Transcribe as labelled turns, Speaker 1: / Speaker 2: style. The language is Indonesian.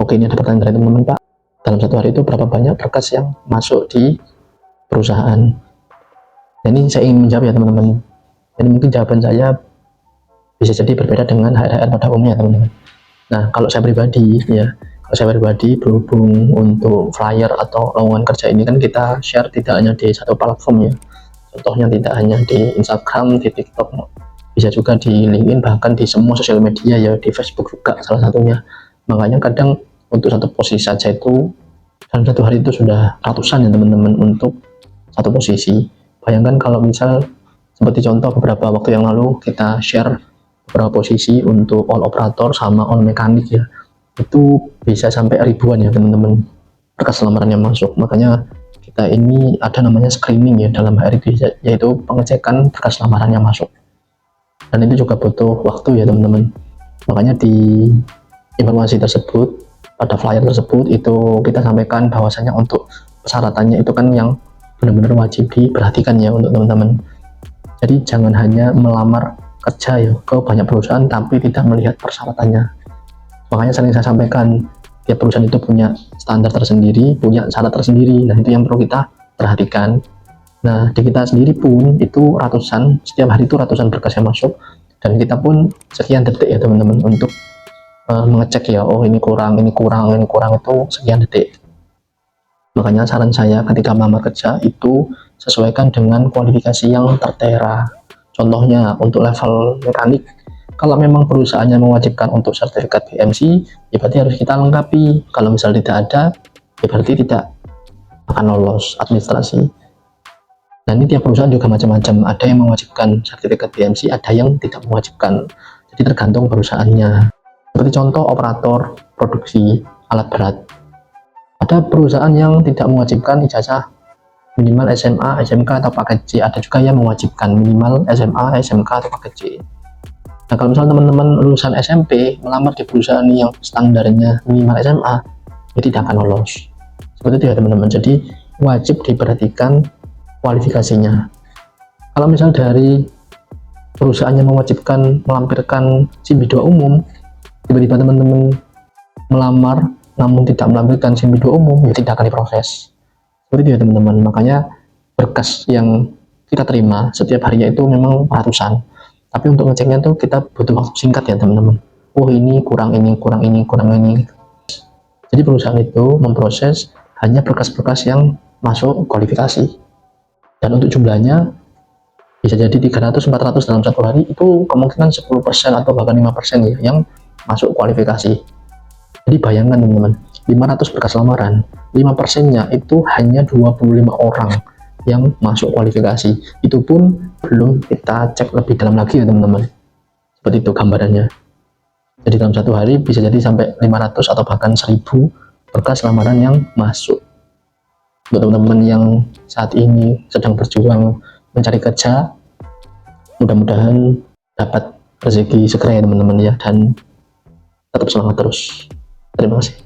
Speaker 1: Oke, ini ada pertanyaan dari teman-teman, Pak. Dalam satu hari itu berapa banyak berkas yang masuk di perusahaan? Nah, ini saya ingin menjawab ya teman-teman. Jadi mungkin jawaban saya bisa jadi berbeda dengan HR pada umumnya teman-teman. Nah, kalau saya pribadi berhubung untuk flyer atau lowongan kerja ini kan kita share tidak hanya di satu platform ya. Contohnya tidak hanya di Instagram, di TikTok, bisa juga di LinkedIn, bahkan di semua sosial media ya, di Facebook juga salah satunya. Makanya kadang untuk satu posisi saja itu dalam satu hari itu sudah ratusan ya teman-teman untuk satu posisi. Bayangkan kalau misal seperti contoh beberapa waktu yang lalu kita share beberapa posisi untuk all operator sama all mekanik ya, itu bisa sampai ribuan ya teman-teman berkas lamaran yang masuk. Makanya kita ini ada namanya screening ya dalam HRD, yaitu pengecekan berkas lamaran yang masuk, dan itu juga butuh waktu ya teman-teman. Makanya di informasi tersebut, pada flyer tersebut itu kita sampaikan bahwasanya untuk persyaratannya itu kan yang benar-benar wajib diperhatikan ya untuk teman-teman. Jadi jangan hanya melamar kerja ya ke banyak perusahaan tapi tidak melihat persyaratannya. Makanya sering saya sampaikan, tiap perusahaan itu punya standar tersendiri, punya syarat tersendiri. Nah, itu yang perlu kita perhatikan. Nah, di kita sendiri pun itu ratusan, setiap hari itu ratusan berkas yang masuk, dan kita pun sekian detik ya teman-teman untuk mengecek ya, oh ini kurang itu sekian detik. Makanya saran saya ketika melamar kerja itu sesuaikan dengan kualifikasi yang tertera. Contohnya untuk level mekanik, kalau memang perusahaannya mewajibkan untuk sertifikat PMC, ya berarti harus kita lengkapi. Kalau misal tidak ada, ya berarti tidak akan lolos administrasi. Nah, ini tiap perusahaan juga macam-macam. Ada yang mewajibkan sertifikat PMC, ada yang tidak mewajibkan. Jadi tergantung perusahaannya. Seperti contoh operator produksi alat berat. Ada perusahaan yang tidak mewajibkan ijazah minimal SMA, SMK, atau paket C. Ada juga yang mewajibkan minimal SMA, SMK, atau paket C. Nah, kalau misalnya teman-teman lulusan SMP melamar di perusahaan yang standarnya minimal SMA, ya tidak akan lolos. Seperti itu ya teman-teman. Jadi wajib diperhatikan kualifikasinya. Kalau misal dari perusahaannya mewajibkan melampirkan SIM-B2 umum, tiba-tiba teman-teman melamar namun tidak melampirkan SIM-B2 umum, ya tidak akan diproses. Seperti itu ya teman-teman. Makanya berkas yang kita terima setiap harinya itu memang ratusan, tapi untuk ngeceknya tuh kita butuh waktu singkat ya teman-teman. Oh ini kurang ini. Jadi perusahaan itu memproses hanya berkas-berkas yang masuk kualifikasi, dan untuk jumlahnya bisa jadi 300-400 dalam satu hari, itu kemungkinan 10% atau bahkan 5% ya yang masuk kualifikasi. Jadi bayangkan teman-teman, 500 berkas lamaran, 5%-nya itu hanya 25 orang yang masuk kualifikasi. Itu pun belum kita cek lebih dalam lagi ya teman-teman. Seperti itu gambarannya. Jadi dalam satu hari bisa jadi sampai 500 atau bahkan 1000 berkas lamaran yang masuk. Untuk teman-teman yang saat ini sedang berjuang mencari kerja, mudah-mudahan dapat rezeki segera ya teman-teman ya, dan tetap semangat terus. Terima kasih.